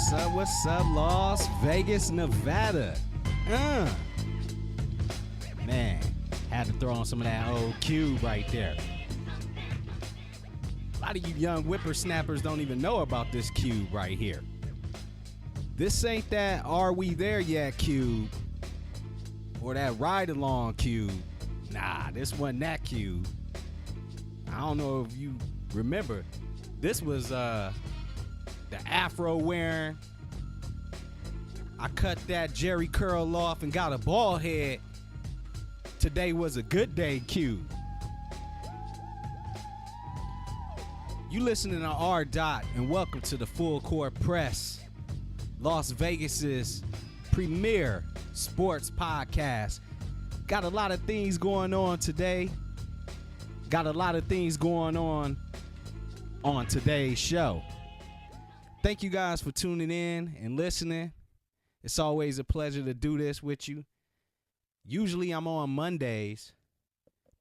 What's up, Las Vegas, Nevada? Man, had to throw on some of that old cube right there. A lot of you young whippersnappers don't even know about this cube right here. This ain't that Are We There Yet cube or that Ride Along cube. Nah, this wasn't that cube. I don't know if you remember. This was the afro wearing. I cut that Jerry curl off and got a bald head. Today was a good day cube. You listening to R. Dot, and welcome to the Full Court Press, Las Vegas's premier sports podcast. Got a lot of things going on today. Got a lot of things going on today's show. Thank you guys for tuning in and listening. It's always a pleasure to do this with you. Usually I'm on Mondays,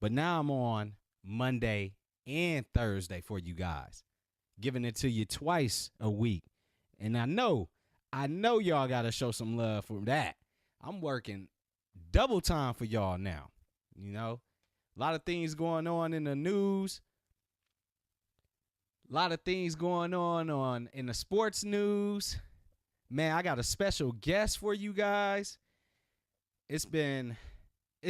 but now I'm on Monday and Thursday for you guys, giving it to you twice a week. And I know y'all got to show some love for that. I'm working double time for y'all now. You know, a lot of things going on in the news. A lot of things going on in the sports news. Man, I got a special guest for you guys. It's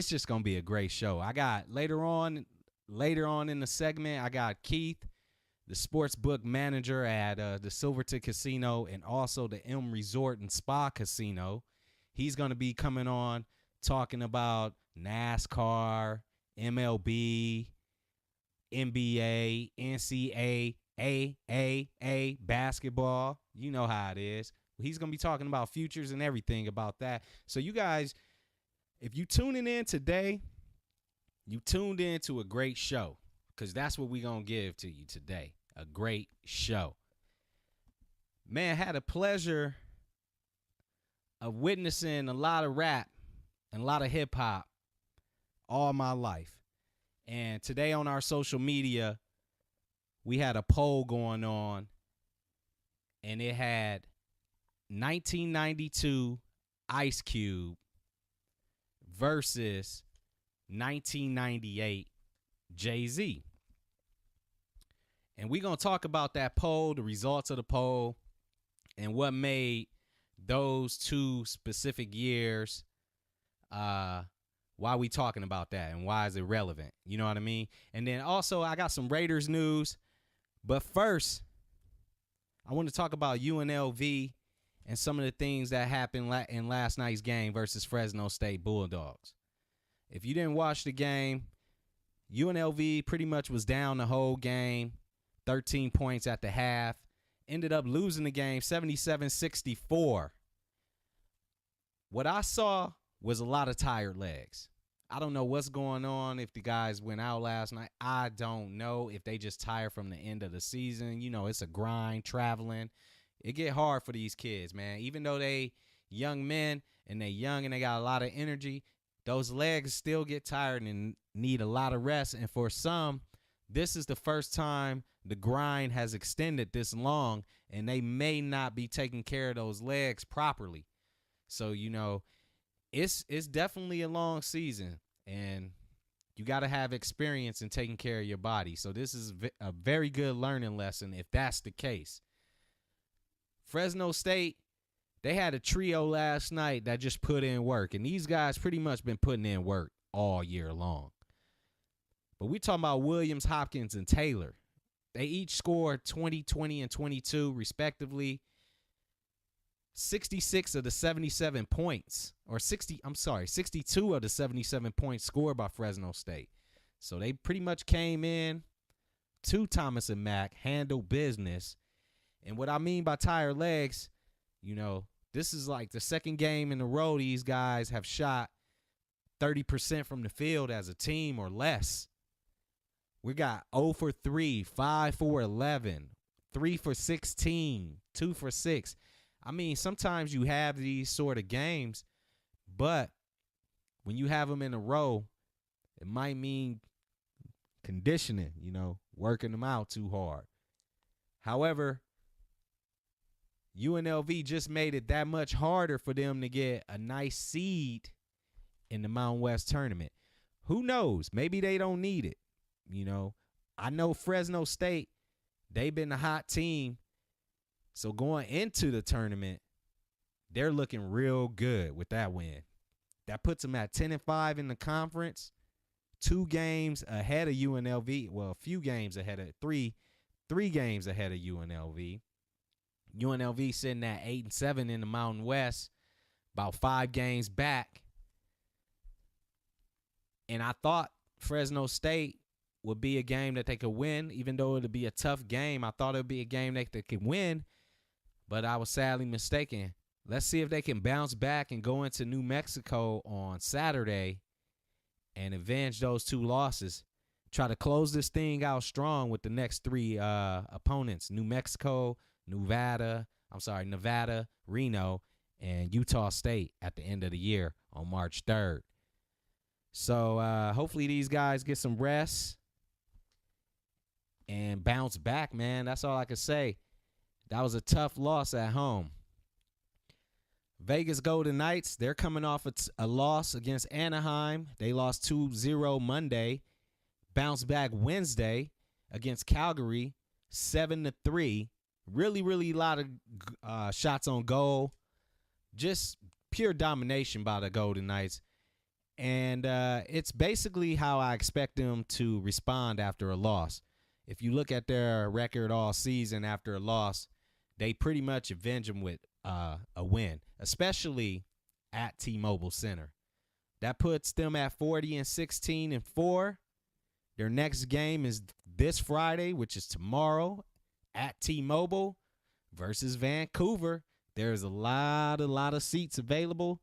just going to be a great show. I got later on in the segment, I got Keith, the sports book manager at the Silverton Casino and also the M Resort and Spa Casino. He's going to be coming on talking about NASCAR, MLB, NBA, NCAA basketball. You know how it is. He's going to be talking about futures and everything about that. So you guys, if you tuning in today, you tuned in to a great show, because that's what we're going to give to you today, a great show. Man, had a pleasure of witnessing a lot of rap and a lot of hip-hop all my life. And today on our social media, we had a poll going on, and it had 1992 Ice Cube versus 1998 Jay-Z. And we're going to talk about that poll, the results of the poll, and what made those two specific years, why we talking about that and why is it relevant? You know what I mean? And then also I got some Raiders news. But first, I want to talk about UNLV and some of the things that happened in last night's game versus Fresno State Bulldogs. If you didn't watch the game, UNLV pretty much was down the whole game, 13 points at the half, ended up losing the game 77-64. What I saw was a lot of tired legs. I don't know what's going on, if the guys went out last night. I don't know if they just tired from the end of the season. You know, it's a grind, traveling. It get hard for these kids, man. Even though they young men and they young and they got a lot of energy, those legs still get tired and need a lot of rest. And for some, this is the first time the grind has extended this long, and they may not be taking care of those legs properly. So, you know, it's definitely a long season, and you got to have experience in taking care of your body. So this is a very good learning lesson if that's the case. Fresno State, they had a trio last night that just put in work, and these guys pretty much been putting in work all year long. But we talking about Williams, Hopkins, and Taylor. They each scored 20, 20, and 22 respectively. 66 of the 77 points, or 62 of the 77 points scored by Fresno State. So they pretty much came in to Thomas and Mack, handled business. And what I mean by tired legs, you know, this is like the second game in a row these guys have shot 30% from the field as a team or less. We got 0 for 3, 5 for 11, 3 for 16, 2 for 6. I mean, sometimes you have these sort of games, but when you have them in a row, it might mean conditioning, you know, working them out too hard. However, UNLV just made it that much harder for them to get a nice seed in the Mountain West tournament. Who knows? Maybe they don't need it. I know Fresno State, they've been a hot team. So going into the tournament, they're looking real good with that win. That puts them at 10-5 in the conference, 2 games ahead of UNLV. Well, a few games ahead of three games ahead of UNLV. UNLV sitting at 8-7 in the Mountain West, about 5 games back. And I thought Fresno State would be a game that they could win, even though it would be a tough game. I thought it would be a game that they could win, but I was sadly mistaken. Let's see if they can bounce back and go into New Mexico on Saturday and avenge those 2 losses. Try to close this thing out strong with the next 3 opponents: New Mexico, Nevada, Reno, and Utah State at the end of the year on March 3rd. So hopefully these guys get some rest and bounce back, man. That's all I can say. That was a tough loss at home. Vegas Golden Knights, they're coming off a loss against Anaheim. They lost 2-0 Monday. Bounced back Wednesday against Calgary, 7-3. Really a lot of shots on goal. Just pure domination by the Golden Knights. And it's basically how I expect them to respond after a loss. If you look at their record all season after a loss, they pretty much avenge them with a win, especially at T-Mobile Center. That puts them at 40-16-4. Their next game is this Friday, which is tomorrow, at T-Mobile versus Vancouver. There's a lot of seats available.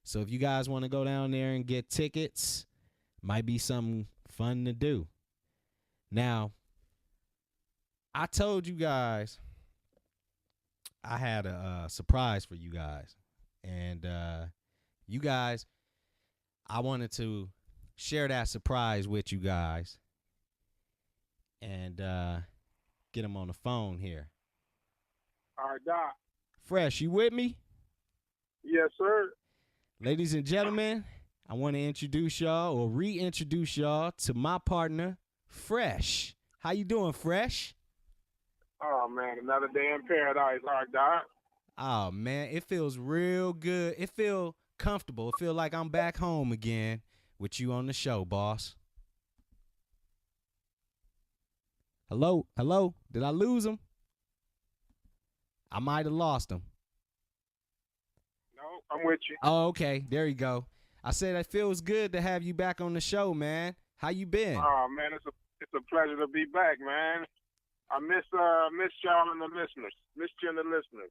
So if you guys want to go down there and get tickets, might be something fun to do. Now, I told you guys I had a surprise for you guys. And you guys, I wanted to share that surprise with you guys and get them on the phone here. All right, Doc. Fresh, you with me? Yes, sir. Ladies and gentlemen, I want to introduce y'all or reintroduce y'all to my partner, Fresh. How you doing, Fresh? Oh, man, another day in paradise, all right, Doc. Oh, man, it feels real good. It feels comfortable. It feels like I'm back home again with you on the show, boss. Hello? Did I lose him? I might have lost him. No, I'm with you. Oh, okay. There you go. I said it feels good to have you back on the show, man. How you been? Oh, man, it's a pleasure to be back, man. I miss y'all and the listeners. Missed you and the listeners.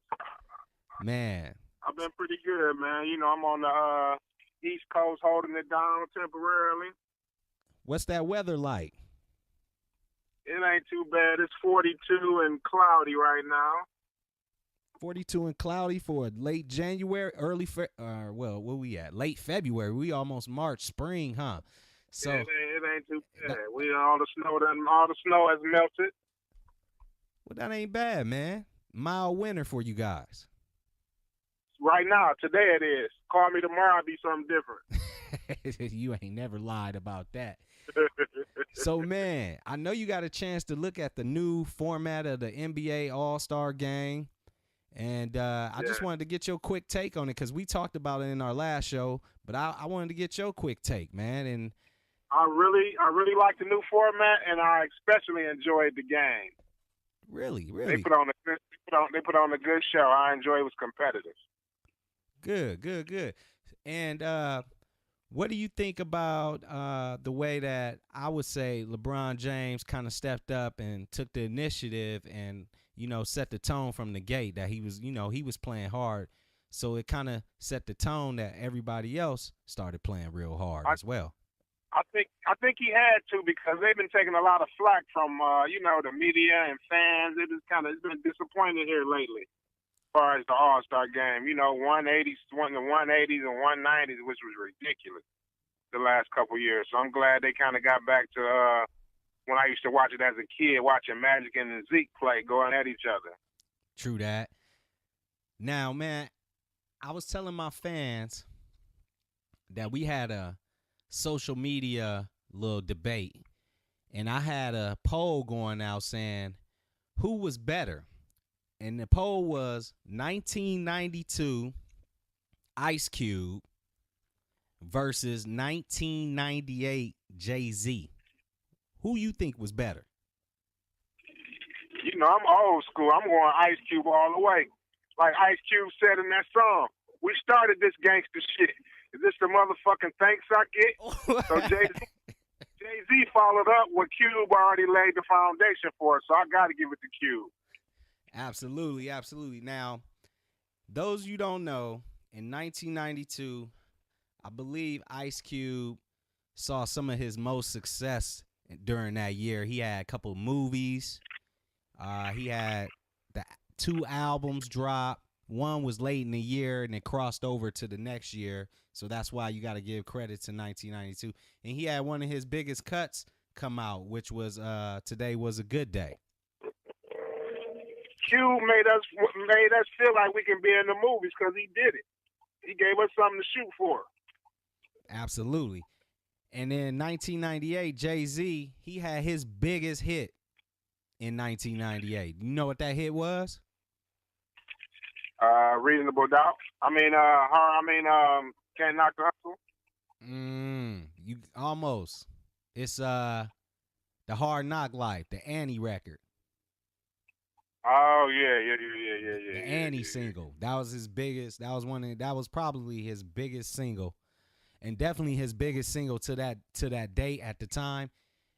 Man. I've been pretty good, man. You know, I'm on the East Coast holding it down temporarily. What's that weather like? It ain't too bad. It's 42 and cloudy right now. 42 and cloudy for late January, where we at? Late February. We almost March, spring, huh? So it ain't too bad. All the snow has melted. Well, that ain't bad, man. Mild winter for you guys. Right now, today it is. Call me tomorrow, it'll be something different. You ain't never lied about that. So, man, I know you got a chance to look at the new format of the NBA All-Star Game. And I just wanted to get your quick take on it because we talked about it in our last show. But I wanted to get your quick take, man. And I really like the new format, and I especially enjoyed the game. Really. They put on a good show. I enjoy it. It was competitive. Good. And what do you think about the way that I would say LeBron James kind of stepped up and took the initiative and, set the tone from the gate that he was playing hard. So it kind of set the tone that everybody else started playing real hard as well. I think he had to because they've been taking a lot of flack from the media and fans. It's been disappointing here lately as far as the All-Star game. 180s and 190s, which was ridiculous the last couple years. So I'm glad they kind of got back to when I used to watch it as a kid, watching Magic and Zeke play, going at each other. True that. Now, man, I was telling my fans that we had a social media little debate, and I had a poll going out saying who was better. And the poll was 1992 Ice Cube versus 1998 Jay-Z. Who you think was better? You know, I'm old school. I'm going Ice Cube all the way. Like Ice Cube said in that song, we started this gangster shit. Is this the motherfucking thanks I get? So Jay-Z followed up what Cube already laid the foundation for, so I got to give it to Cube. Absolutely, absolutely. Now, those you don't know, in 1992, I believe Ice Cube saw some of his most success during that year. He had a couple of movies. He had the 2 albums drop. One was late in the year, and it crossed over to the next year. So that's why you got to give credit to 1992. And he had one of his biggest cuts come out, which was Today Was a Good Day. Cube made us feel like we can be in the movies because he did it. He gave us something to shoot for. Absolutely. And then 1998, Jay-Z, he had his biggest hit in 1998. You know what that hit was? Reasonable Doubt. Can't Knock the Hustle. You almost. It's The Hard Knock Life, the Annie record. Oh yeah. The Annie single. That was his biggest. That was probably his biggest single, and definitely his biggest single to that date at the time,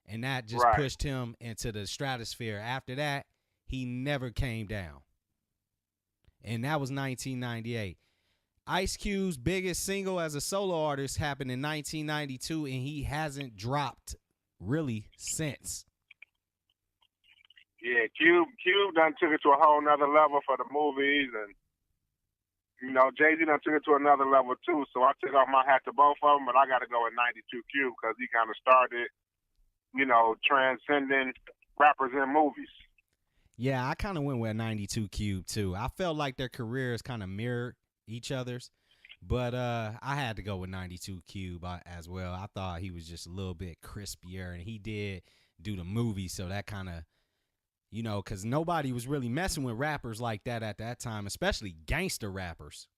and that just pushed him into the stratosphere. After that, he never came down, and that was 1998. Ice Cube's biggest single as a solo artist happened in 1992, and he hasn't dropped really since. Yeah, Cube done took it to a whole nother level for the movies, and you know, Jay-Z done took it to another level too. So I took off my hat to both of them, but I got to go with 92 Cube because he kind of started, you know, transcending rappers in movies. Yeah, I kind of went with 92 Cube too. I felt like their careers kind of mirrored each other's, but I had to go with 92 Cube as well. I thought he was just a little bit crispier, and he did do the movie, so that kind of, you know, because nobody was really messing with rappers like that at that time, especially gangster rappers.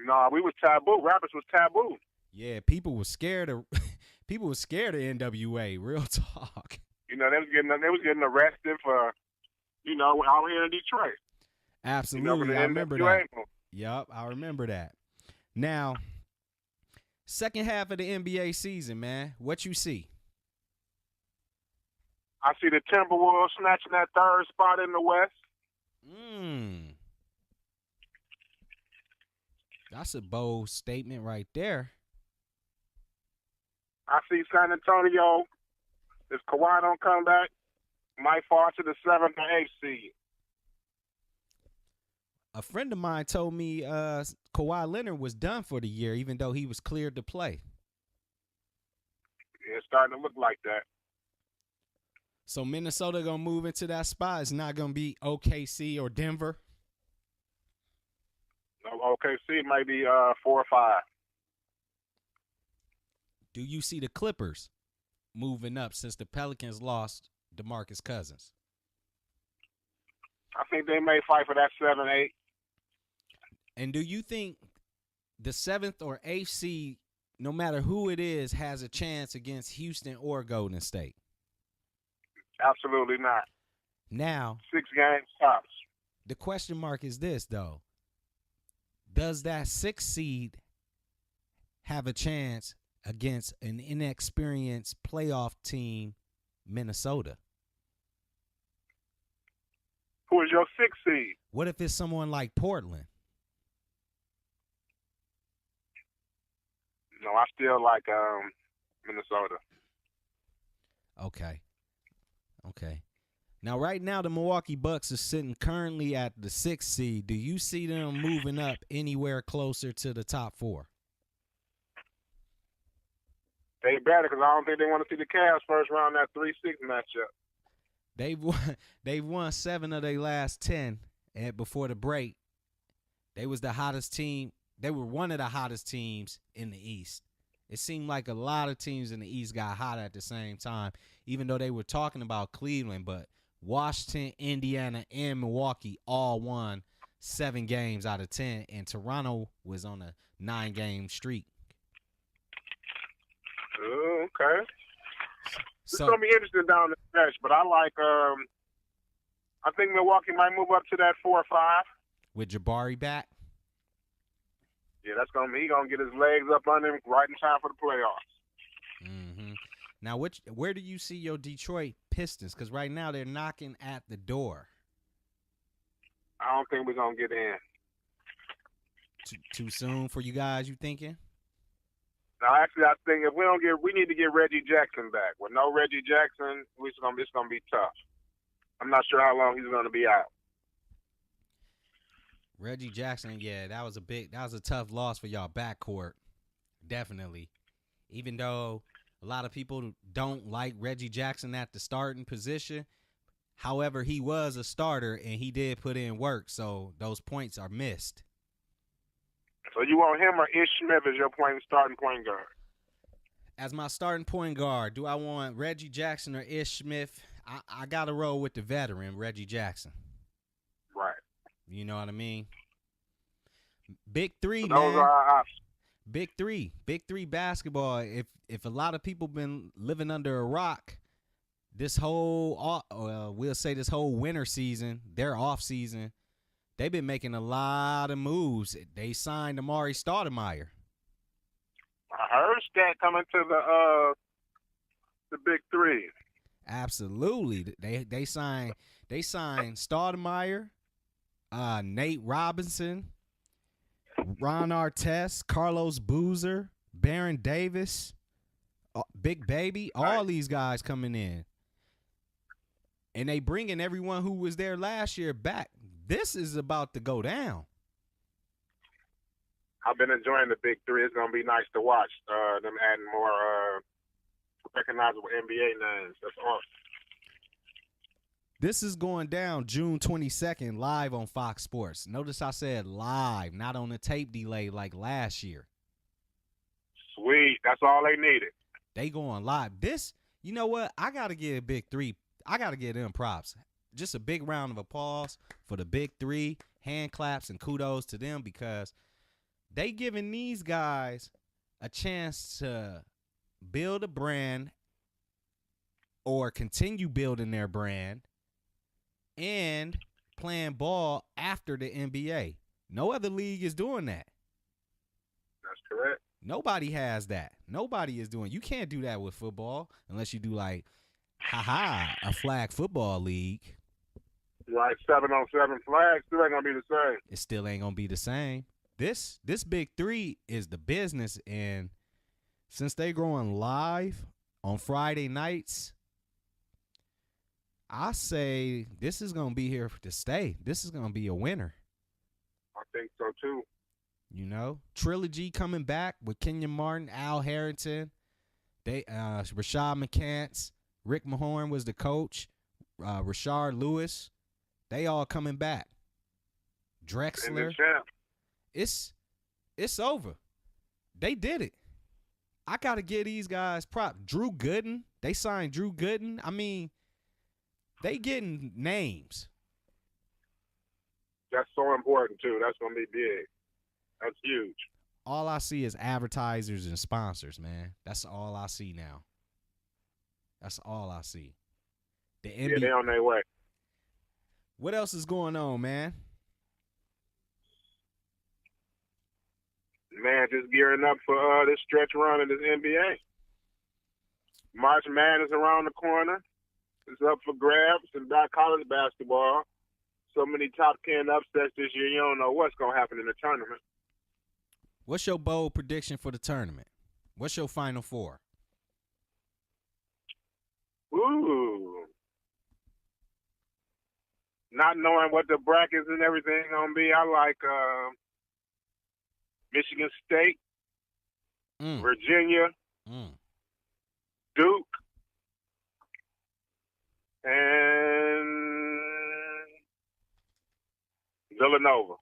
No, we was taboo. Rappers was taboo. Yeah, people were scared of NWA. Real talk. You know, they was getting arrested for, you know, out here in Detroit. Absolutely, you know, I remember that. Yup, I remember that. Now, second half of the NBA season, man, what you see? I see the Timberwolves snatching that third spot in the West. That's a bold statement right there. I see San Antonio, if Kawhi don't come back, might fall to the 7th or 8th seed. A friend of mine told me Kawhi Leonard was done for the year, even though he was cleared to play. Yeah, it's starting to look like that. So Minnesota going to move into that spot. It's not going to be OKC or Denver. No, OKC might be 4 or 5. Do you see the Clippers moving up since the Pelicans lost DeMarcus Cousins? I think they may fight for that 7-8. And do you think the 7th or 8th seed, no matter who it is, has a chance against Houston or Golden State? Absolutely not. Now, 6 games tops. The question mark is this, though. Does that 6th seed have a chance against an inexperienced playoff team, Minnesota? Who is your 6th seed? What if it's someone like Portland? No, I still like Minnesota. Okay. Now, right now, the Milwaukee Bucks are sitting currently at the 6th seed. Do you see them moving up anywhere closer to the top 4? They better, because I don't think they want to see the Cavs first round that 3-6 matchup. They've won 7 of their last 10 before the break. They was the hottest team. They were one of the hottest teams in the East. It seemed like a lot of teams in the East got hot at the same time, even though they were talking about Cleveland. But Washington, Indiana, and Milwaukee all won 7 games out of 10, and Toronto was on a 9-game streak. Okay. It's So, going to be interesting down the stretch, but I like I think Milwaukee might move up to that 4 or 5. with Jabari back, Yeah, he's gonna get his legs up under him right in time for the playoffs. mm-hmm. Now, where do you see your Detroit Pistons? Because right now they're knocking at the door. I don't think we're gonna get in. Too soon for you guys, you thinking? No, actually, I think if we need to get Reggie Jackson back. With no Reggie Jackson, it's gonna be tough. I'm not sure how long he's gonna be out. Reggie Jackson, yeah, that was a tough loss for y'all backcourt. Definitely. Even though a lot of people don't like Reggie Jackson at the starting position, however, he was a starter and he did put in work, so those points are missed. So you want him or Ish Smith as your starting point guard? As my starting point guard, do I want Reggie Jackson or Ish Smith? I got to roll with the veteran, Reggie Jackson. Right. You know what I mean? Big 3, so man. Those are our options. Big 3 basketball. If a lot of people been living under a rock, this whole we'll say this whole winter season, their off season, they've been making a lot of moves. They signed Amari Stoudemire. I heard that coming to the Big 3. Absolutely, they signed Stoudemire, Nate Robinson, Ron Artest, Carlos Boozer, Baron Davis, Big Baby, all these guys coming in. And they bringing everyone who was there last year back. This is about to go down. I've been enjoying the Big 3. It's going to be nice to watch them adding more recognizable NBA names. That's awesome. This is going down June 22nd live on Fox Sports. Notice I said live, not on a tape delay like last year. Sweet. That's all they needed. They going live. This, you know what? I got to give Big 3. I got to give them props. Just a big round of applause for the Big 3. Hand claps and kudos to them because they giving these guys a chance to build a brand or continue building their brand and playing ball after the NBA. No other league is doing that. That's correct. Nobody has that. Nobody is doing. You can't do that with football unless you do like, a flag football league. Like 7-on-7 flags, still ain't gonna be the same. It still ain't gonna be the same. This Big 3 is the business, and since they growing live on Friday nights, I say this is gonna be here to stay. This is gonna be a winner. I think so too. You know, trilogy coming back with Kenyon Martin, Al Harrington, they Rashad McCants, Rick Mahorn was the coach, Rashard Lewis, they all coming back. Drexler, it's over. They did it. I gotta give these guys props. Drew Gooden, they signed Drew Gooden. I mean, they getting names. That's so important too. That's gonna be big. That's huge. All I see is advertisers and sponsors, man. That's all I see now. That's all I see. The NBA, yeah, they on their way. What else is going on, man? Man, just gearing up for this stretch run in this NBA. March Madness around the corner. It's up for grabs in college basketball. So many top 10 upsets this year, you don't know what's going to happen in the tournament. What's your bold prediction for the tournament? What's your Final Four? Ooh. Not knowing what the brackets and everything going to be, I like Michigan State, Virginia, Duke, and Villanova.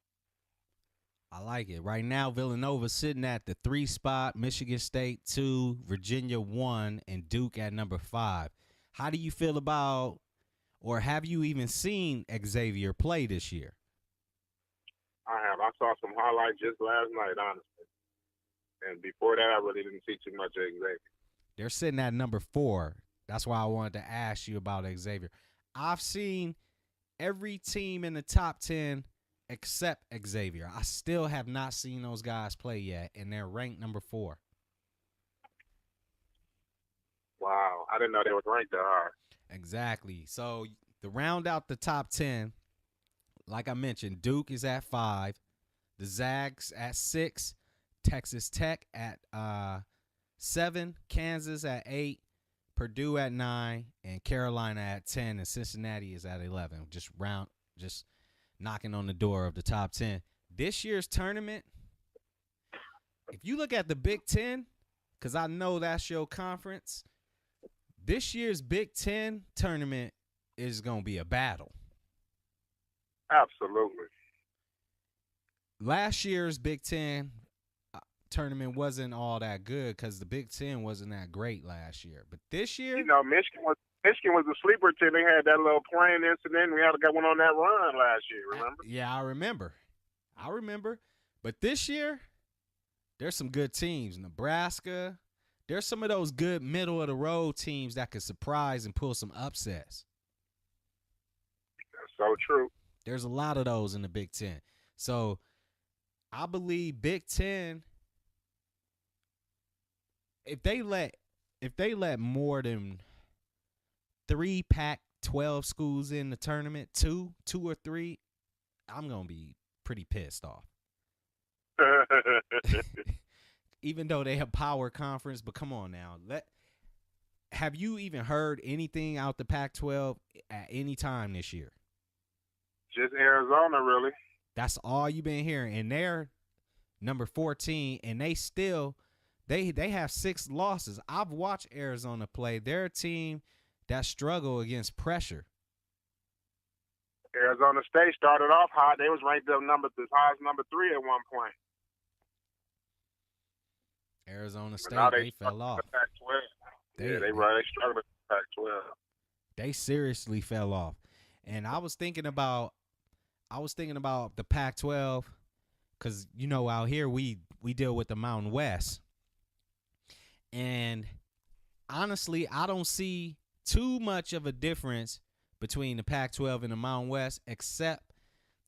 like it. Right now, Villanova's sitting at the 3 spot, Michigan State 2, Virginia 1, and Duke at number 5. How do you feel about, or have you even seen Xavier play this year? I have. I saw some highlights just last night, honestly. And before that, I really didn't see too much of Xavier. They're sitting at number 4. That's why I wanted to ask you about Xavier. I've seen every team in the top 10 except Xavier. I still have not seen those guys play yet, and they're ranked number 4. Wow. I didn't know they was ranked that high. Exactly. So to round out the top 10, like I mentioned, Duke is at 5, the Zags at 6, Texas Tech at 7, Kansas at 8, Purdue at 9, and Carolina at 10, and Cincinnati is at 11. Just knocking on the door of the top 10. This year's tournament, if you look at the Big Ten, because I know that's your conference, this year's Big Ten tournament is going to be a battle. Absolutely. Last year's Big Ten tournament wasn't all that good because the Big Ten wasn't that great last year. But this year, Michigan was a sleeper team. They had that little plane incident. We had to go on that run last year. Remember? Yeah, I remember. But this year, there's some good teams. Nebraska. There's some of those good middle of the road teams that could surprise and pull some upsets. That's so true. There's a lot of those in the Big Ten. So I believe Big Ten, if they let more than 3 Pac-12 schools in the tournament, two or three, I'm gonna be pretty pissed off. Even though they have power conference, but come on now. Have you even heard anything out the Pac-12 at any time this year? Just Arizona, really. That's all you've been hearing, and they're number 14, and they still they have 6 losses. I've watched Arizona play. They're a team that struggle against pressure. Arizona State started off hot. They was ranked as high as number 3 at one point. Arizona State, they fell off. Pac-12. They struggled with the Pac-12. They seriously fell off. And I was thinking about the Pac-12 because, out here we deal with the Mountain West. And honestly, I don't see too much of a difference between the Pac-12 and the Mountain West, except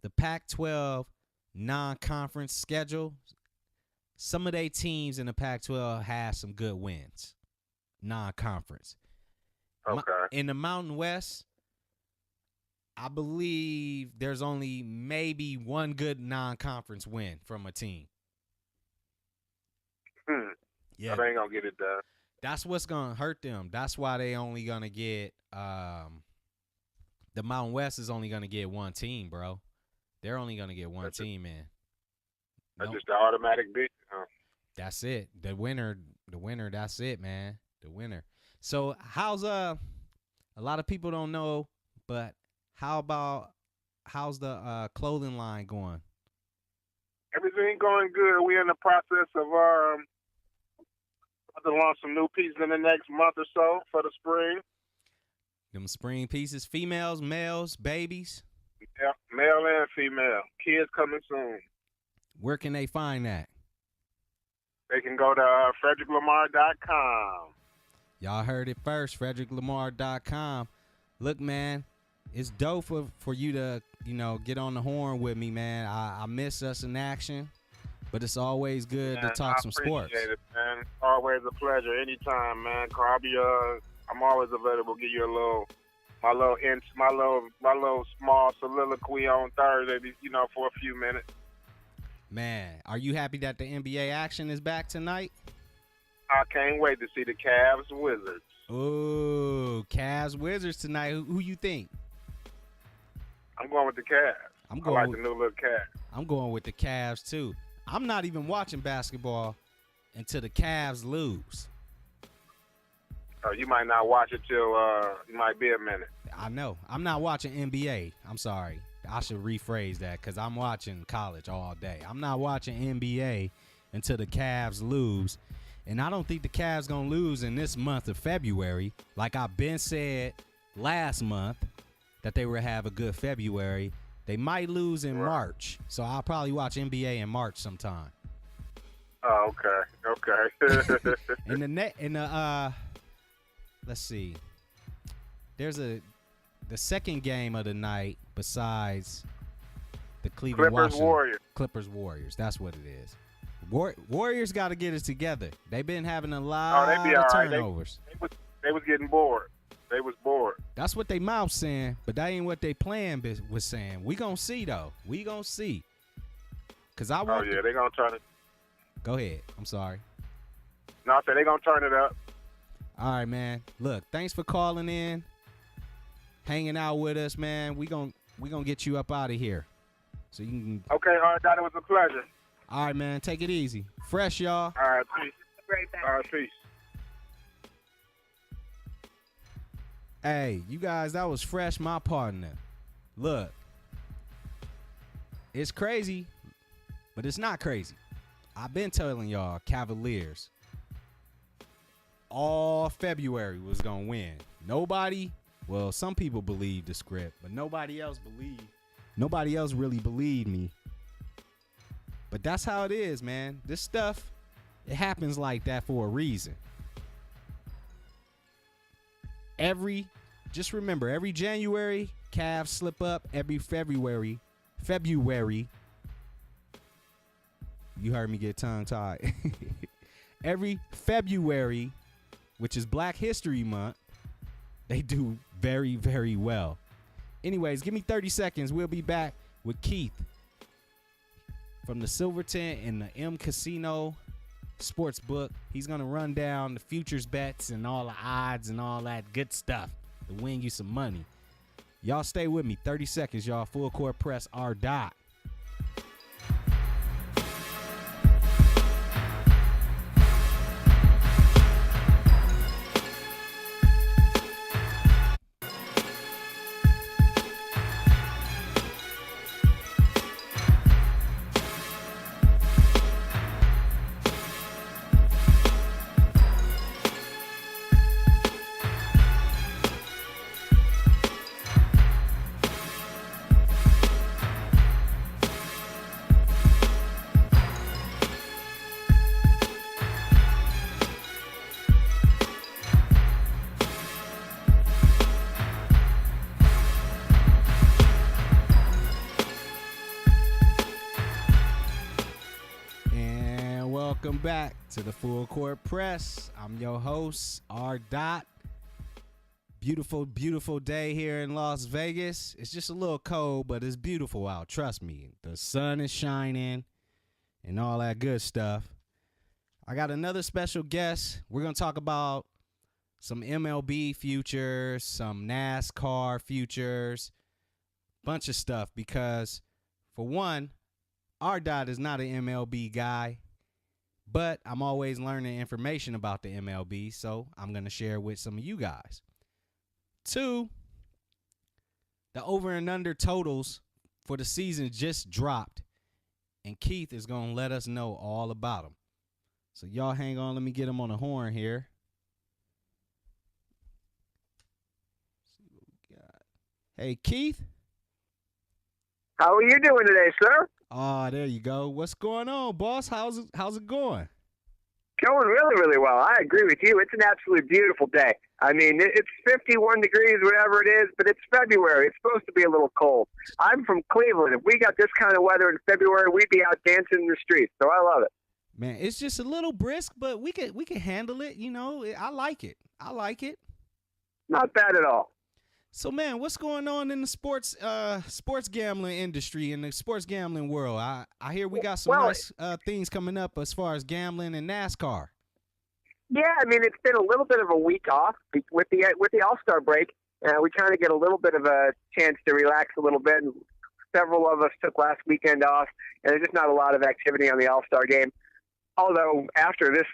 the Pac-12 non-conference schedule. Some of their teams in the Pac-12 have some good wins, non-conference. Okay. In the Mountain West, I believe there's only maybe one good non-conference win from a team. Yeah, they ain't gonna get it done. That's what's gonna hurt them. That's why they only gonna get the Mountain West is only gonna get one team, bro. They're only gonna get one team in. That's just the automatic bid. Huh? That's it. The winner. That's it, man. The winner. So how's a lot of people don't know, but how's the clothing line going? Everything going good. We're in the process of to launch some new pieces in the next month or so for the spring. Them spring pieces, females, males, babies. Yeah, male and female. Kids coming soon. Where can they find that? They can go to FrederickLamar.com. Y'all heard it first, FrederickLamar.com. Look, man, it's dope for you to, get on the horn with me, man. I miss us in action, but it's always good to talk some sports. I appreciate it, man. Always a pleasure. Anytime, man. I'm always available. Give you my little small soliloquy on Thursday, for a few minutes. Man, are you happy that the NBA action is back tonight? I can't wait to see the Cavs Wizards. Ooh, Cavs Wizards tonight. Who you think? I'm going with the Cavs. I like the new little Cavs. I'm going with the Cavs too. I'm not even watching basketball until the Cavs lose. Oh, you might not watch it till it might be a minute. I know. I'm not watching NBA. I'm sorry. I should rephrase that because I'm watching college all day. I'm not watching NBA until the Cavs lose. And I don't think the Cavs going to lose in this month of February. Like I've been said last month that they will have a good February. They might lose in March. So I'll probably watch NBA in March sometime. Oh, okay. Let's see. There's the second game of the night besides the Clippers Warriors. That's what it is. Warriors got to get it together. They've been having a lot of turnovers. They was getting bored. They was bored. That's what they mouth saying, but that ain't what they plan was saying. We gonna see though. We gonna see. Cause I want. Oh yeah, they gonna turn it. Go ahead. I'm sorry. No, I said they gonna turn it up. All right, man. Look, thanks for calling in, hanging out with us, man. We gonna get you up out of here, so you can. Okay, that was a pleasure. All right, man. Take it easy. Fresh, y'all. All right, peace. All right, peace. Hey, you guys, that was Fresh, my partner. Look, it's crazy, but it's not crazy. I've been telling y'all, Cavaliers, all February was going to win. Some people believed the script, but nobody else really believed me. But that's how it is, man. This stuff, it happens like that for a reason. Just remember, every January, Cavs slip up. Every February, you heard me get tongue-tied. Every February, which is Black History Month, they do very, very well. Anyways, give me 30 seconds. We'll be back with Keith from the Silverton and the M Casino Sportsbook. He's going to run down the futures bets and all the odds and all that good stuff to win you some money. Y'all stay with me. 30 seconds, y'all. Full Court Press, R. Dot. Welcome back to the Full Court Press. I'm your host, R. Dot. Beautiful, beautiful day here in Las Vegas. It's just a little cold, but it's beautiful out. Trust me. The sun is shining and all that good stuff. I got another special guest. We're going to talk about some MLB futures, some NASCAR futures, bunch of stuff because, for one, R. Dot is not an MLB guy. But I'm always learning information about the MLB, so I'm going to share with some of you guys. 2, the over and under totals for the season just dropped, and Keith is going to let us know all about them. So y'all hang on. Let me get him on the horn here. Let's see what we got. Hey, Keith. How are you doing today, sir? Oh, there you go. What's going on, boss? How's it going? Going really, really well. I agree with you. It's an absolutely beautiful day. I mean, it's 51 degrees, whatever it is, but it's February. It's supposed to be a little cold. I'm from Cleveland. If we got this kind of weather in February, we'd be out dancing in the streets. So I love it. Man, it's just a little brisk, but we can handle it. You know, I like it. Not bad at all. So, man, what's going on in the sports gambling industry, in the sports gambling world? I hear we got some nice things coming up as far as gambling and NASCAR. Yeah, I mean, it's been a little bit of a week off with the All-Star break. We kind of get a little bit of a chance to relax a little bit. Several of us took last weekend off, and there's just not a lot of activity on the All-Star game. Although, after this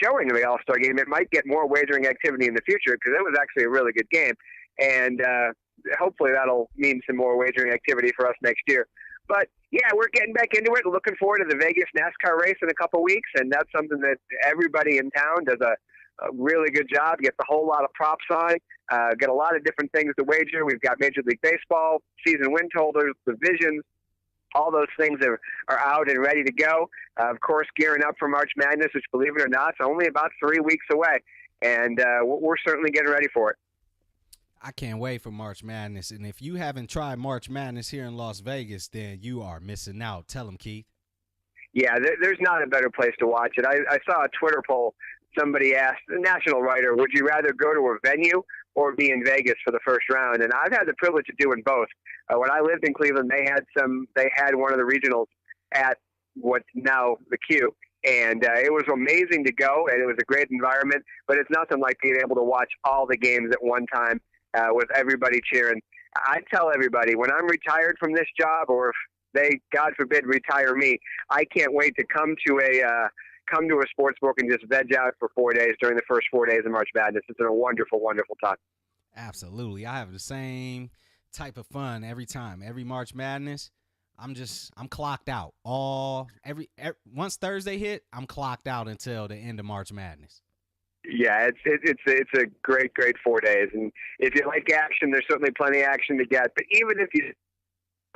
showing of the All-Star game, it might get more wagering activity in the future because it was actually a really good game. And hopefully that'll mean some more wagering activity for us next year. But, yeah, we're getting back into it. Looking forward to the Vegas NASCAR race in a couple weeks, and that's something that everybody in town does a really good job. Gets a whole lot of props on. Got a lot of different things to wager. We've got Major League Baseball, season win totals, divisions. All those things are out and ready to go. Of course, gearing up for March Madness, which, believe it or not, is only about 3 weeks away. And we're certainly getting ready for it. I can't wait for March Madness. And if you haven't tried March Madness here in Las Vegas, then you are missing out. Tell them, Keith. Yeah, there's not a better place to watch it. I saw a Twitter poll. Somebody asked, the national writer, would you rather go to a venue or be in Vegas for the first round? And I've had the privilege of doing both. When I lived in Cleveland, they had one of the regionals at what's now the Q. And it was amazing to go, and it was a great environment. But it's nothing like being able to watch all the games at one time with everybody cheering. I tell everybody, when I'm retired from this job, or if they, God forbid, retire me, I can't wait to come to a sports book and just veg out for 4 days during the first 4 days of March Madness. It's a wonderful, wonderful time. Absolutely. I have the same type of fun every time. Every March Madness, I'm clocked out. Once Thursday hit, I'm clocked out until the end of March Madness. Yeah, it's a great 4 days. And if you like action, there's certainly plenty of action to get. But even if you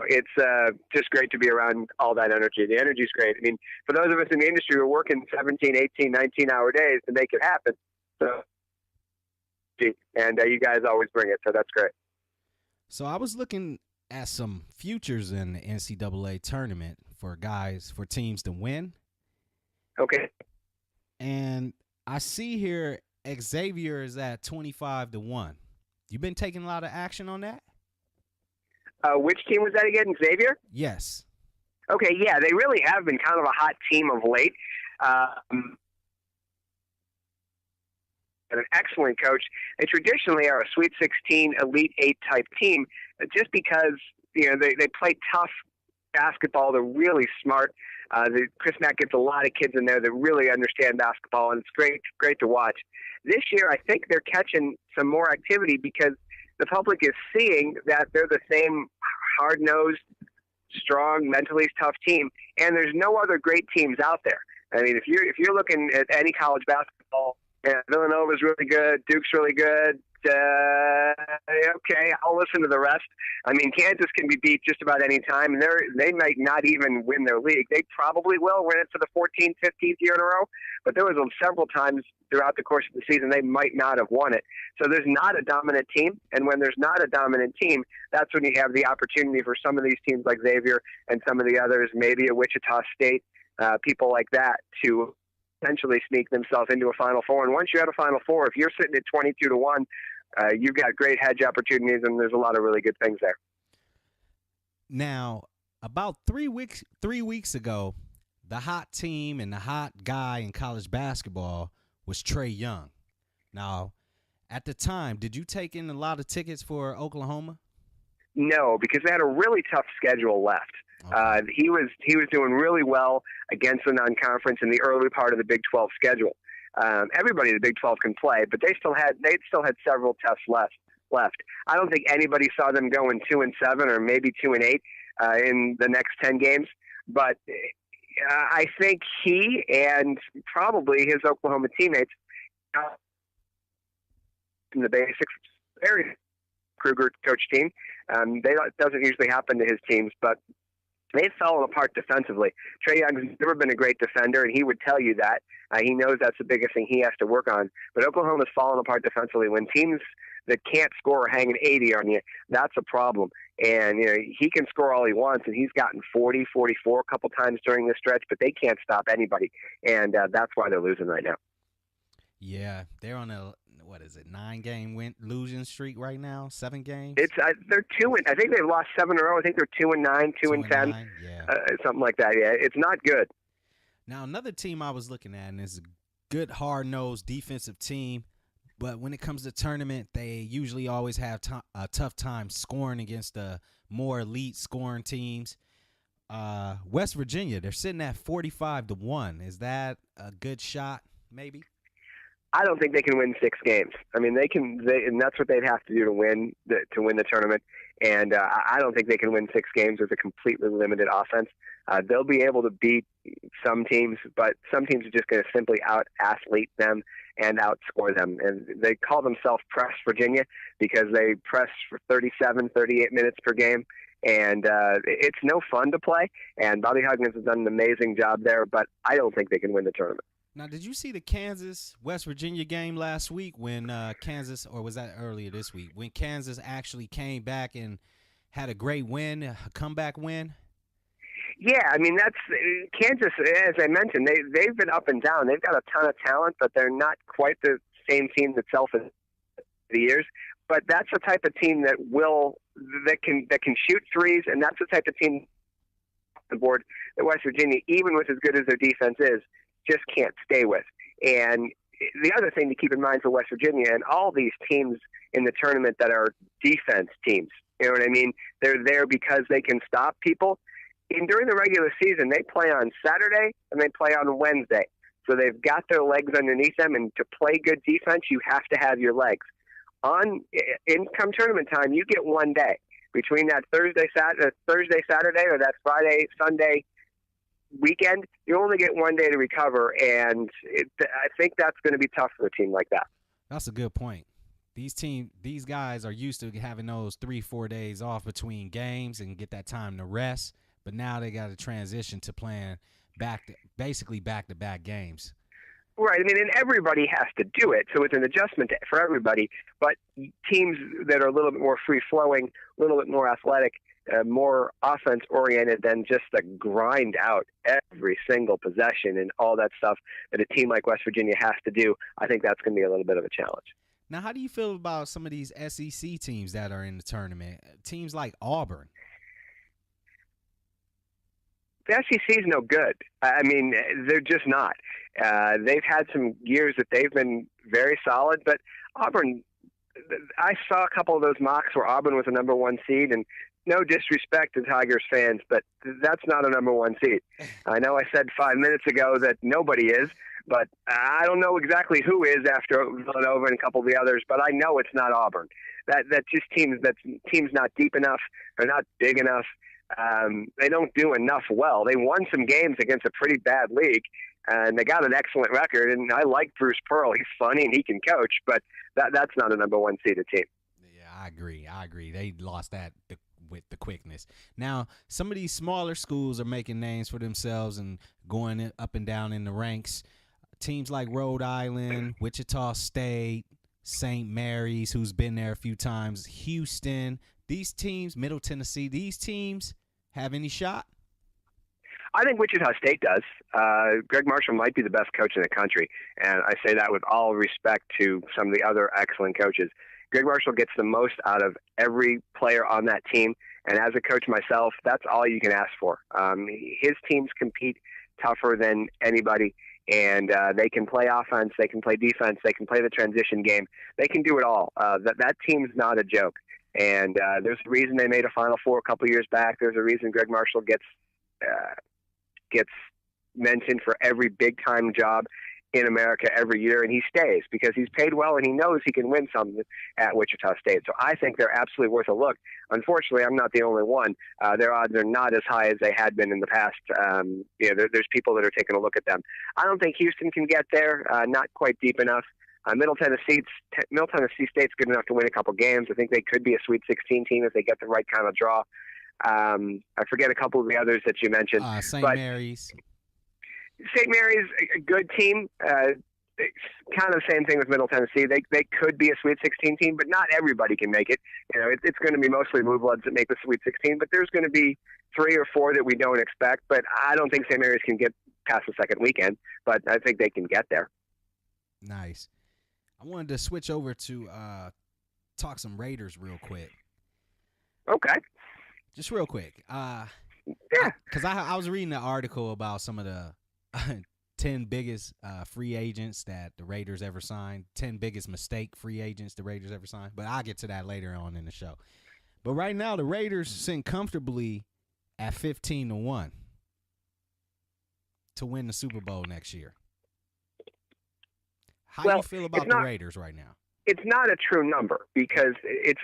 it's just great to be around all that energy. The energy is great. I mean, for those of us in the industry, we're working 17, 18, 19-hour days to make it happen. So, and you guys always bring it, so that's great. So I was looking at some futures in the NCAA tournament for teams to win. Okay. And I see here Xavier is at 25-1. You been taking a lot of action on that? Which team was that again? Xavier? Yes. Okay, yeah, they really have been kind of a hot team of late. An excellent coach. They traditionally are a Sweet 16, Elite 8 type team, just because they play tough basketball. They're really smart. Chris Mack gets a lot of kids in there that really understand basketball, and it's great to watch. This year, I think they're catching some more activity because the public is seeing that they're the same hard-nosed, strong, mentally tough team, and there's no other great teams out there. I mean, if you're looking at any college basketball, Villanova's really good, Duke's really good. Okay, I'll listen to the rest. I mean, Kansas can be beat just about any time, and they might not even win their league. They probably will win it for the 14th, 15th year in a row, but there was several times throughout the course of the season they might not have won it. So there's not a dominant team, and when there's not a dominant team, that's when you have the opportunity for some of these teams like Xavier and some of the others, maybe a Wichita State, people like that, to essentially sneak themselves into a Final Four. And once you have a Final Four, if you're sitting at 22-1, you've got great hedge opportunities, and there's a lot of really good things there. Now, about 3 weeks ago, the hot team and the hot guy in college basketball was Trae Young. Now, at the time, did you take in a lot of tickets for Oklahoma? No, because they had a really tough schedule left. Okay. He was doing really well against the non-conference in the early part of the Big 12 schedule. Everybody in the Big 12 can play, but they still had several tests left. I don't think anybody saw them going 2-7 or maybe 2-8 in the next 10 games. But I think he and probably his Oklahoma teammates in the basics, very Kruger coach team. That doesn't usually happen to his teams, but they've fallen apart defensively. Trae Young's never been a great defender, and he would tell you that. He knows that's the biggest thing he has to work on. But Oklahoma's fallen apart defensively. When teams that can't score are hanging 80 on you, that's a problem. And he can score all he wants, and he's gotten 40, 44 a couple times during this stretch, but they can't stop anybody. And that's why they're losing right now. Yeah, they're on a 9-game losing streak right now, 7 games. They're 2. I think they've lost 7 in a row. I think they're 2-9, 2-10, yeah, something like that. Yeah, it's not good. Now another team I was looking at, and is a good hard-nosed defensive team, but when it comes to tournament, they usually always have a tough time scoring against the more elite scoring teams. West Virginia, they're sitting at 45-1. Is that a good shot? Maybe. I don't think they can win 6 games. I mean, and that's what they'd have to do to win the tournament. And I don't think they can win 6 games with a completely limited offense. They'll be able to beat some teams, but some teams are just going to simply out-athlete them and outscore them. And they call themselves Press Virginia because they press for 37, 38 minutes per game. And it's no fun to play. And Bobby Huggins has done an amazing job there, but I don't think they can win the tournament. Now, did you see the Kansas-West Virginia game last week when Kansas, or was that earlier this week, when Kansas actually came back and had a great win, a comeback win? Yeah, I mean, that's Kansas, as I mentioned, they've been up and down. They've got a ton of talent, but they're not quite the same team itself as the years. But that's the type of team that can shoot threes, and that's the type of team on the board that West Virginia, even with as good as their defense is, just can't stay with. And the other thing to keep in mind for West Virginia and all these teams in the tournament that are defense teams, you know what I mean? They're there because they can stop people. And during the regular season, they play on Saturday and they play on Wednesday. So they've got their legs underneath them, and to play good defense, you have to have your legs. Come tournament time, you get one day. Between that Thursday, Saturday, or that Friday, Sunday weekend, you only get one day to recover, and I think that's going to be tough for a team like that. That's a good point. These guys are used to having those 3-4 days off between games and get that time to rest, but now they got to transition to playing basically back-to-back games. Right. I mean, and everybody has to do it, so it's an adjustment for everybody. But teams that are a little bit more free-flowing, a little bit more athletic, more offense-oriented than just the grind out every single possession and all that stuff that a team like West Virginia has to do, I think that's going to be a little bit of a challenge. Now, how do you feel about some of these SEC teams that are in the tournament? Teams like Auburn. The SEC is no good. I mean, they're just not. They've had some years that they've been very solid, but Auburn, I saw a couple of those mocks where Auburn was a number 1 seed, and no disrespect to Tigers fans, but that's not a number 1 seed. I know I said 5 minutes ago that nobody is, but I don't know exactly who is after Villanova and a couple of the others, but I know it's not Auburn. That's teams not deep enough, or not big enough. They don't do enough well. They won some games against a pretty bad league, and they got an excellent record, and I like Bruce Pearl. He's funny and he can coach, but that's not a number 1 seeded team. Yeah, I agree. They lost that with the quickness. Now, some of these smaller schools are making names for themselves and going up and down in the ranks. Teams like Rhode Island, Wichita State, St. Mary's, who's been there a few times, Houston, these teams, Middle Tennessee, these teams have any shot? I think Wichita State does. Greg Marshall might be the best coach in the country, and I say that with all respect to some of the other excellent coaches. Greg Marshall gets the most out of every player on that team, and as a coach myself, that's all you can ask for. His teams compete tougher than anybody, and they can play offense, they can play defense, they can play the transition game. They can do it all. That team's not a joke, and there's a reason they made a Final Four a couple years back. There's a reason Greg Marshall gets mentioned for every big-time job in America every year, and he stays because he's paid well and he knows he can win something at Wichita State. So I think they're absolutely worth a look. Unfortunately, I'm not the only one. Their odds are not as high as they had been in the past. There's people that are taking a look at them. I don't think Houston can get there, not quite deep enough. Middle Tennessee State's good enough to win a couple games. I think they could be a Sweet 16 team if they get the right kind of draw. I forget a couple of the others that you mentioned. St. Mary's. St. Mary's a good team. Kind of the same thing with Middle Tennessee. They could be a Sweet 16 team, but not everybody can make it. It's going to be mostly blue bloods that make the Sweet 16, but there's going to be 3 or 4 that we don't expect. But I don't think St. Mary's can get past the second weekend, but I think they can get there. Nice. I wanted to switch over to talk some Raiders real quick. Okay. Just real quick. Yeah. Because I was reading an article about some of the 10 biggest free agents that the Raiders ever signed, 10 biggest mistake free agents the Raiders ever signed. But I'll get to that later on in the show. But right now, the Raiders sit comfortably at 15-1 to win the Super Bowl next year. How do you feel about the Raiders right now? It's not a true number because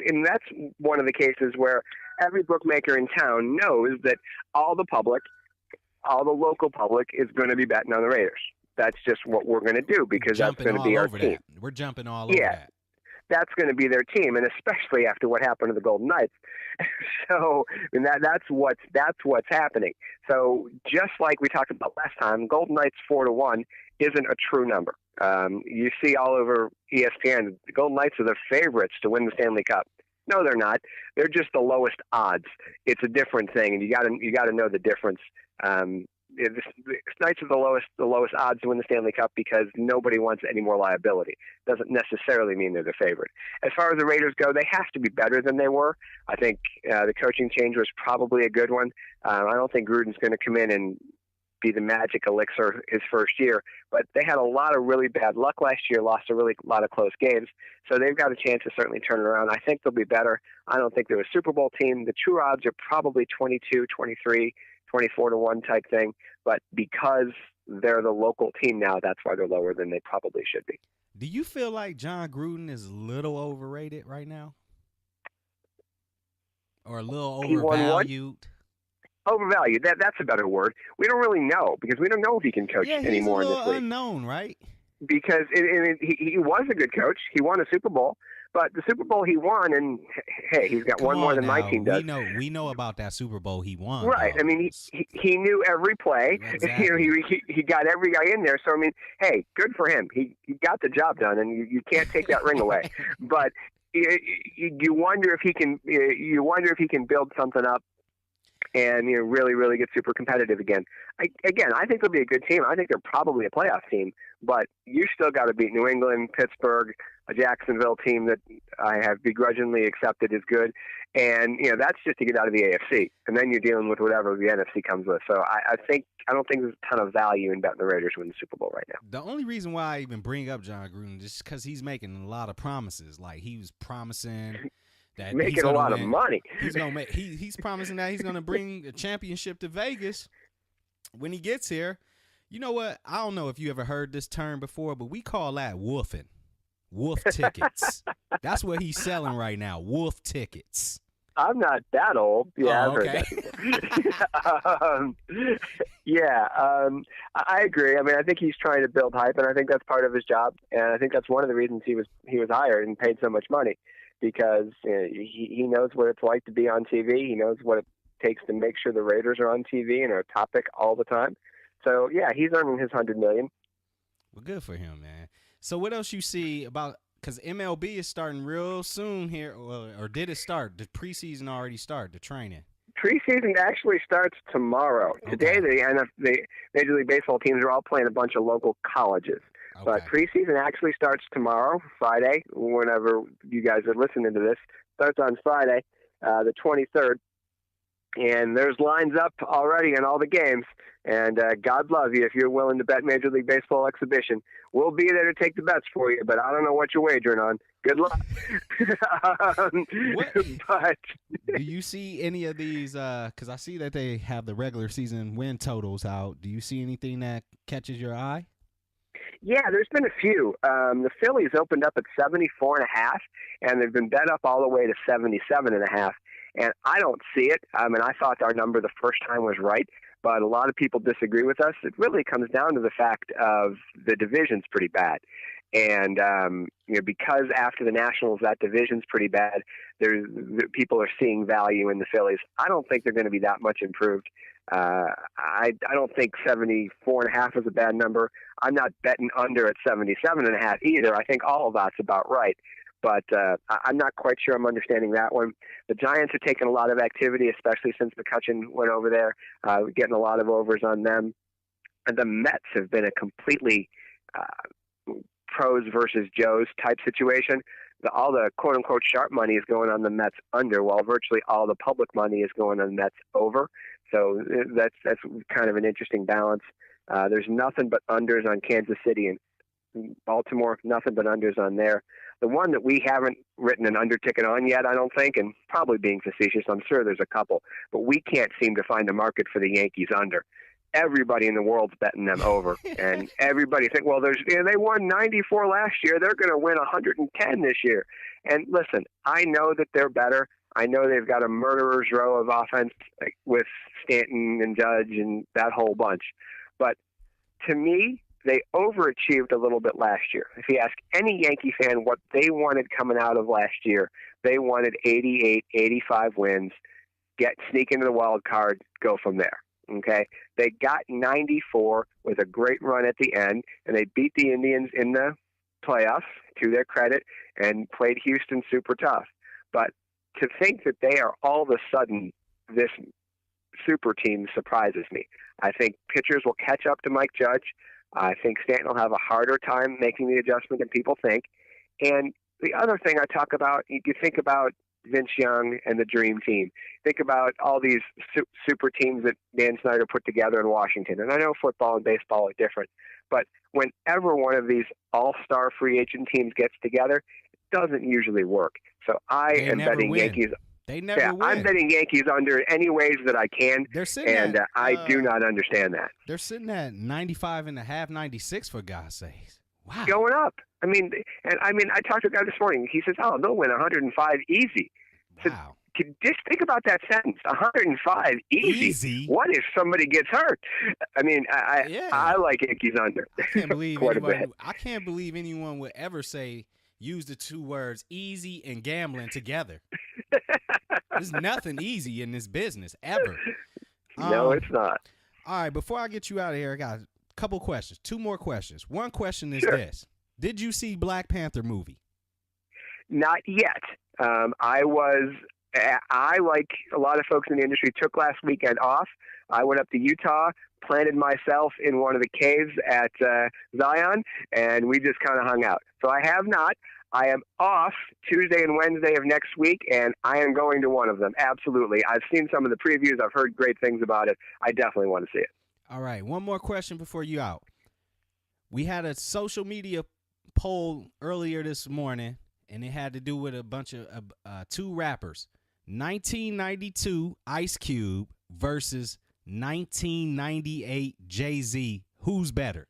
and that's one of the cases where every bookmaker in town knows that all the local public is going to be betting on the Raiders. That's just what we're going to do because that's going to be our team. We're jumping all over that. That's going to be their team, and especially after what happened to the Golden Knights. So that's what's happening. So just like we talked about last time, Golden Knights 4-1 isn't a true number. You see all over ESPN, the Golden Knights are the favorites to win the Stanley Cup. No, they're not. They're just the lowest odds. It's a different thing, and you got to know the difference. The Knights are the lowest odds to win the Stanley Cup because nobody wants any more liability. Doesn't necessarily mean they're the favorite. As far as the Raiders go, they have to be better than they were. I think the coaching change was probably a good one. I don't think Gruden's going to come in and be the magic elixir his first year, but they had a lot of really bad luck last year, lost a lot of close games, so they've got a chance to certainly turn it around. I think they'll be better. I don't think they're a Super Bowl team. The true odds are probably 22, 23, 24-1 type thing, but because they're the local team now, that's why they're lower than they probably should be. Do you feel like John Gruden is a little overrated right now? Or a little overvalued? Overvalued. That's a better word. We don't really know because we don't know if he can coach anymore in this league. He's a little unknown, right? Because he was a good coach. He won a Super Bowl. But the Super Bowl he won, and hey, he's got one more than my team does. We know about that Super Bowl he won. Right. Though. I mean, he knew every play. Exactly. He got every guy in there. So I mean, hey, good for him. He got the job done, and you can't take that ring away. But you wonder if he can. You wonder if he can build something up and really, really get super competitive again. I think they'll be a good team. I think they're probably a playoff team, but you still got to beat New England, Pittsburgh, a Jacksonville team that I have begrudgingly accepted is good, and that's just to get out of the AFC, and then you're dealing with whatever the NFC comes with. So I don't think there's a ton of value in betting the Raiders win the Super Bowl right now. The only reason why I even bring up John Gruden is because he's making a lot of promises. Like he was promising. That making a lot of money. He's promising that he's gonna bring a championship to Vegas when he gets here. You know what? I don't know if you ever heard this term before, but we call that woofing. Wolf tickets. That's what he's selling right now. Wolf tickets. I'm not that old. Yeah, oh, okay. I've heard that. I agree. I mean, I think he's trying to build hype, and I think that's part of his job. And I think that's one of the reasons he was hired and paid so much money. Because he knows what it's like to be on TV. He knows what it takes to make sure the Raiders are on TV and are a topic all the time. So, yeah, he's earning his $100 million. Well, good for him, man. So what else you see about – because MLB is starting real soon here, or did it start? Did preseason already start, the training? Preseason actually starts tomorrow. Okay. Today, the Major League Baseball teams are all playing a bunch of local colleges. Okay. But preseason actually starts tomorrow, Friday, whenever you guys are listening to this. Starts on Friday, the 23rd. And there's lines up already in all the games. And God love you if you're willing to bet Major League Baseball exhibition. We'll be there to take the bets for you, but I don't know what you're wagering on. Good luck. But do you see any of these? Because I see that they have the regular season win totals out. Do you see anything that catches your eye? Yeah, there's been a few. The Phillies opened up at 74.5, and they've been bet up all the way to 77.5. And I don't see it. I mean, I thought our number the first time was right, but a lot of people disagree with us. It really comes down to the fact of the division's pretty bad. And, because after the Nationals, that division's pretty bad, people are seeing value in the Phillies. I don't think they're going to be that much improved. I don't think 74.5 is a bad number. I'm not betting under at 77.5 either. I think all of that's about right. But I'm not quite sure I'm understanding that one. The Giants are taking a lot of activity, especially since McCutchen went over there, getting a lot of overs on them. And the Mets have been a completely pros versus Joes type situation. All the quote-unquote sharp money is going on the Mets under, while virtually all the public money is going on the Mets over. So that's kind of an interesting balance. There's nothing but unders on Kansas City and Baltimore, nothing but unders on there. The one that we haven't written an under ticket on yet, I don't think, and probably being facetious, I'm sure there's a couple, but we can't seem to find a market for the Yankees under. everybody in the world's betting them over. And everybody think, well, they won 94 last year. They're going to win 110 this year. And listen, I know that they're better. I know they've got a murderer's row of offense with Stanton and Judge and that whole bunch. But to me, they overachieved a little bit last year. If you ask any Yankee fan what they wanted coming out of last year, they wanted 88, 85 wins, sneak into the wild card, go from there. Okay? They got 94 with a great run at the end, and they beat the Indians in the playoffs, to their credit, and played Houston super tough. But to think that they are all of a sudden this super team surprises me. I think pitchers will catch up to Mike Judge. I think Stanton will have a harder time making the adjustment than people think. And the other thing I talk about, you think about Vince Young and the Dream Team. Think about all these super teams that Dan Snyder put together in Washington. And I know football and baseball are different, but whenever one of these all-star free agent teams gets together, it doesn't usually work. So I am betting Yankees. They never win. I'm betting Yankees under any ways that I can, and I do not understand that. They're sitting at 95.5, 96 for God's sakes. Wow. Going up. I talked to a guy this morning. He says, "Oh, they'll win 105 easy." Wow. So, just think about that sentence. 105 easy. What if somebody gets hurt? I like Yankees under. I can't believe anyone would ever use the two words easy and gambling together. There's nothing easy in this business ever. No, it's not. All right, before I get you out of here, I got a couple questions. Two more questions. One question is this. Did you see Black Panther movie? Not yet. I, like a lot of folks in the industry, took last weekend off. I went up to Utah, planted myself in one of the caves at Zion, and we just kind of hung out. So I have not. I am off Tuesday and Wednesday of next week, and I am going to one of them. Absolutely. I've seen some of the previews. I've heard great things about it. I definitely want to see it. All right. One more question before you out. We had a social media poll earlier this morning, and it had to do with a bunch of two rappers. 1992 Ice Cube versus 1998 Jay-Z. Who's better?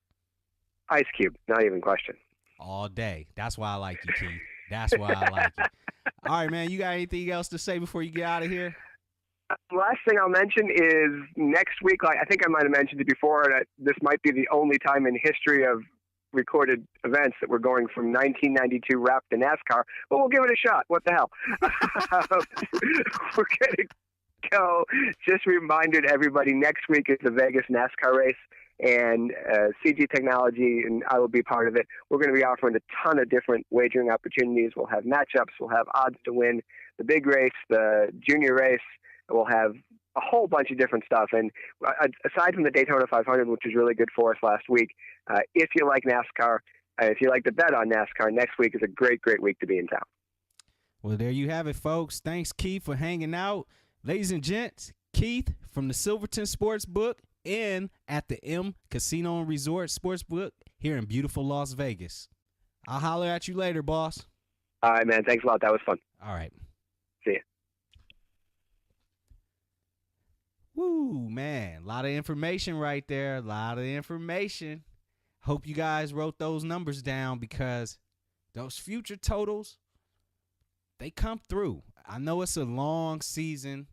Ice Cube. Not even question. All day. That's why I like you, Keith. That's why I like you. All right, man. You got anything else to say before you get out of here? Last thing I'll mention is next week, I think I might have mentioned it before, that this might be the only time in history of recorded events that we're going from 1992 rap to NASCAR, but we'll give it a shot. What the hell? We're going to go. Just reminded everybody, next week is the Vegas NASCAR race, and CG Technology, and I will be part of it. We're going to be offering a ton of different wagering opportunities. We'll have matchups. We'll have odds to win the big race, the junior race. We'll have a whole bunch of different stuff. And aside from the Daytona 500, which was really good for us last week, if you like NASCAR, if you like to bet on NASCAR, next week is a great, great week to be in town. Well, there you have it, folks. Thanks, Keith, for hanging out. Ladies and gents, Keith from the Silverton Sportsbook and at the M Casino and Resort Sportsbook here in beautiful Las Vegas. I'll holler at you later, boss. All right, man. Thanks a lot. That was fun. All right. See ya. Woo, man. A lot of information right there. A lot of information. Hope you guys wrote those numbers down, because those future totals, they come through. I know it's a long season,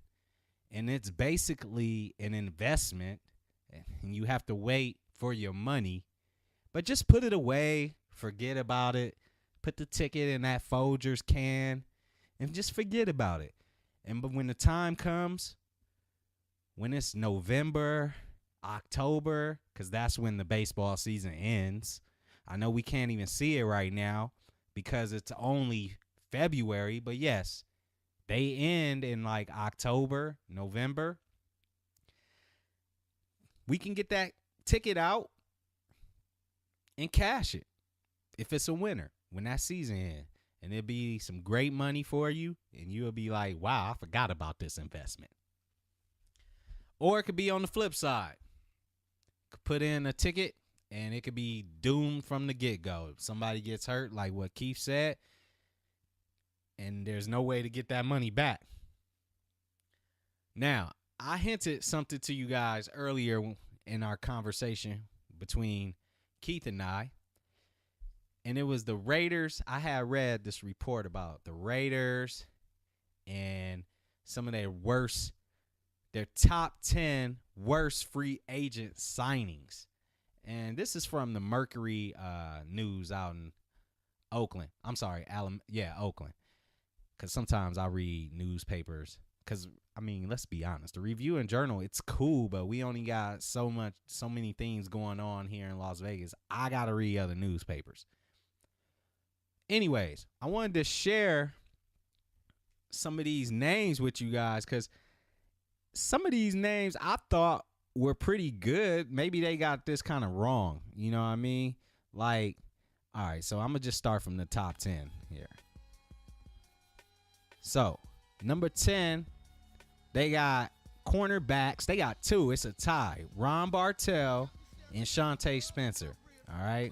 and it's basically an investment, and you have to wait for your money. But just put it away. Forget about it. Put the ticket in that Folgers can and just forget about it. But when the time comes, when it's November, October, because that's when the baseball season ends. I know we can't even see it right now because it's only February, but yes, they end in like October, November. We can get that ticket out and cash it if it's a winner when that season ends. And it'll be some great money for you, and you'll be like, wow, I forgot about this investment. Or it could be on the flip side. Could put in a ticket, and it could be doomed from the get-go. If somebody gets hurt, like what Keith said, and there's no way to get that money back. Now, I hinted something to you guys earlier in our conversation between Keith and I. And it was the Raiders. I had read this report about the Raiders and some of their top 10 worst free agent signings. And this is from the Mercury News out in Oakland. I'm sorry, Oakland. Because sometimes I read newspapers. Because, I mean, let's be honest. The Review and Journal, it's cool, but we only got so many things going on here in Las Vegas. I got to read other newspapers. Anyways, I wanted to share some of these names with you guys because some of these names I thought were pretty good. Maybe they got this kind of wrong. You know what I mean? Like, all right, so I'm going to just start from the top 10 here. So, number 10, they got cornerbacks. They got two. It's a tie. Ron Bartell and Shante Spencer. All right?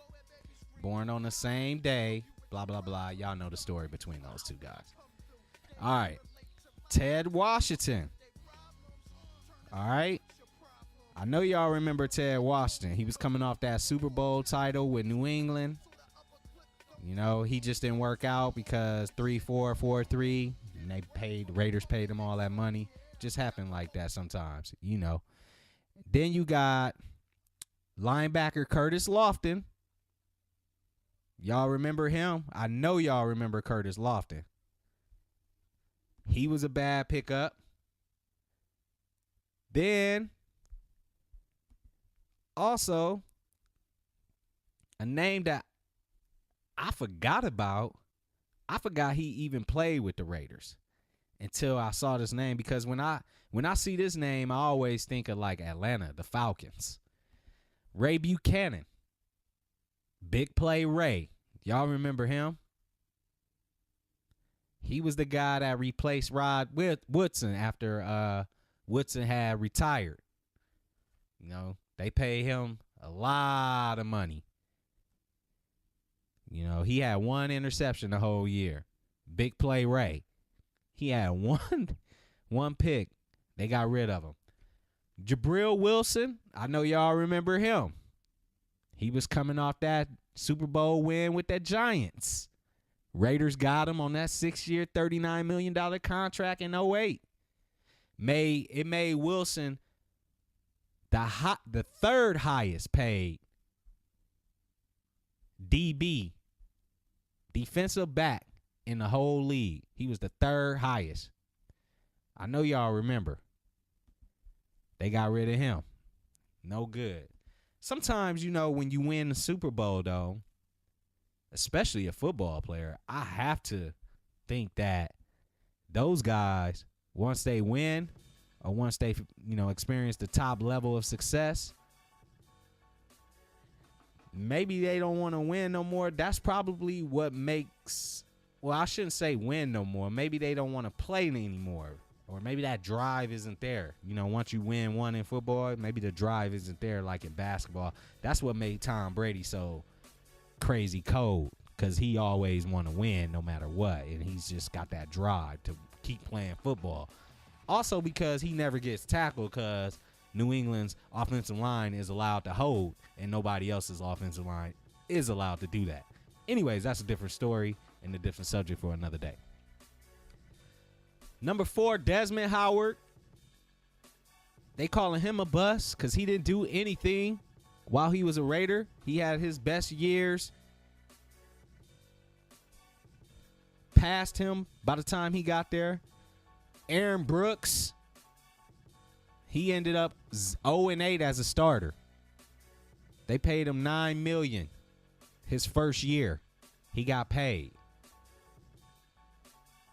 Born on the same day. Blah, blah, blah. Y'all know the story between those two guys. All right. Ted Washington. All right. I know y'all remember Ted Washington. He was coming off that Super Bowl title with New England. You know, he just didn't work out because 3-4, 4-3. And the Raiders paid him all that money. Just happened like that sometimes, you know. Then you got linebacker Curtis Lofton. Y'all remember him? I know y'all remember Curtis Lofton. He was a bad pickup. Then, also, a name that I forgot about. I forgot he even played with the Raiders until I saw this name, because when I see this name, I always think of like Atlanta, the Falcons. Ray Buchanan. Big Play Ray. Y'all remember him? He was the guy that replaced Rod Woodson after Woodson had retired. You know, they paid him a lot of money. You know, he had one interception the whole year. Big Play Ray. He had one pick. They got rid of him. Jabril Wilson, I know y'all remember him. He was coming off that Super Bowl win with the Giants. Raiders got him on that 6-year, $39 million contract in 2008. It made Wilson the third highest paid DB, defensive back in the whole league. He was the third highest. I know y'all remember. They got rid of him. No good. Sometimes, you know, when you win the Super Bowl, though, especially a football player, I have to think that those guys, once they win or once they, you know, experience the top level of success, maybe they don't want to win no more. That's probably what makes, well, I shouldn't say win no more. Maybe they don't want to play anymore. Or maybe that drive isn't there. You know, once you win one in football, maybe the drive isn't there like in basketball. That's what made Tom Brady so crazy cold, because he always want to win no matter what. And he's just got that drive to keep playing football. Also because he never gets tackled, because New England's offensive line is allowed to hold and nobody else's offensive line is allowed to do that. Anyways, that's a different story and a different subject for another day. Number 4, Desmond Howard. They calling him a bust because he didn't do anything while he was a Raider. He had his best years past him by the time he got there. Aaron Brooks. He ended up 0-8 as a starter. They paid him $9 million his first year. He got paid.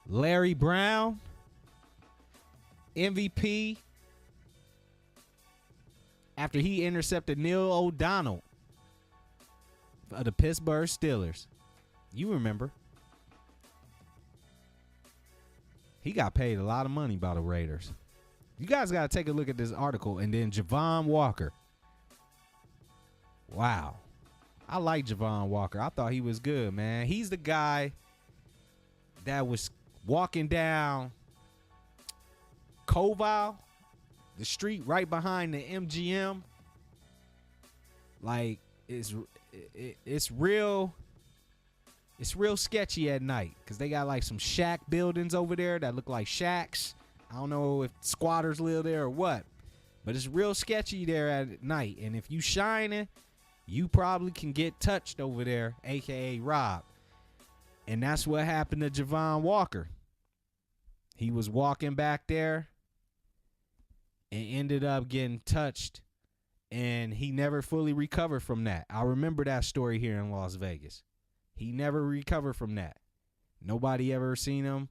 Larry Brown, MVP, after he intercepted Neil O'Donnell of the Pittsburgh Steelers. You remember. He got paid a lot of money by the Raiders. You guys got to take a look at this article. And then Javon Walker. Wow. I like Javon Walker. I thought he was good, man. He's the guy that was walking down Koval, the street right behind the MGM, Like it's real. It's real sketchy at night because they got like some shack buildings over there that look like shacks. I don't know if squatters live there or what, but it's real sketchy there at night. And if you shining, you probably can get touched over there, aka robbed. And that's what happened to Javon Walker. He was walking back there and ended up getting touched, and he never fully recovered from that. I remember that story here in Las Vegas. He never recovered from that. Nobody ever seen him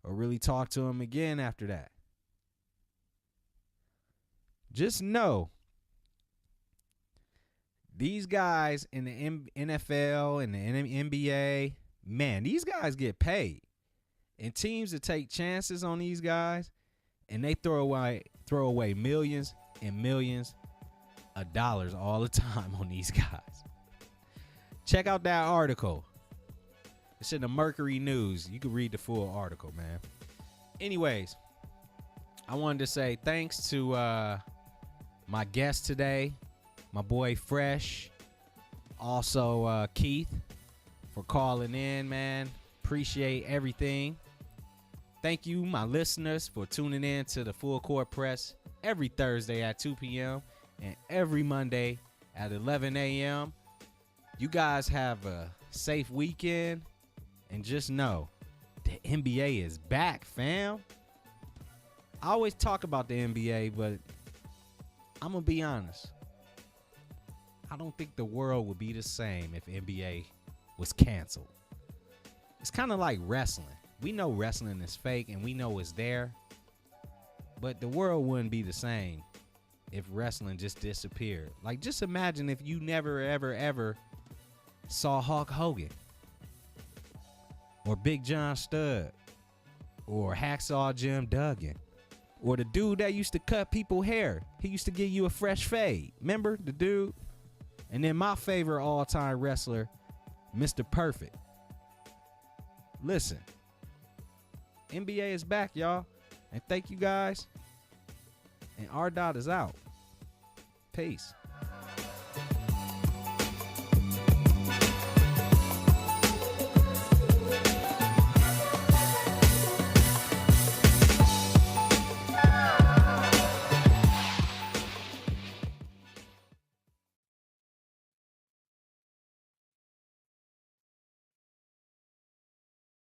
or really talked to him again after that. Just know, these guys in the NFL and the NBA, man, these guys get paid. And teams that take chances on these guys, and they throw away millions and millions of dollars all the time on these guys. Check out that article. It's in the Mercury News. You can read the full article, man. Anyways, I wanted to say thanks to my guest today, my boy Fresh, also Keith, for calling in, man. Appreciate everything. Thank you, my listeners, for tuning in to the Full Court Press every Thursday at 2 p.m. and every Monday at 11 a.m. You guys have a safe weekend, and just know the NBA is back, fam. I always talk about the NBA, but I'm going to be honest. I don't think the world would be the same if NBA was canceled. It's kind of like wrestling. We know wrestling is fake, and we know it's there, but the world wouldn't be the same if wrestling just disappeared. Like, just imagine if you never, ever, ever saw Hulk Hogan or Big John Studd or Hacksaw Jim Duggan or the dude that used to cut people's hair. He used to give you a fresh fade. Remember the dude? And then my favorite all-time wrestler, Mr. Perfect. Listen, NBA is back, y'all. And thank you guys. And R. Dot is out. Peace.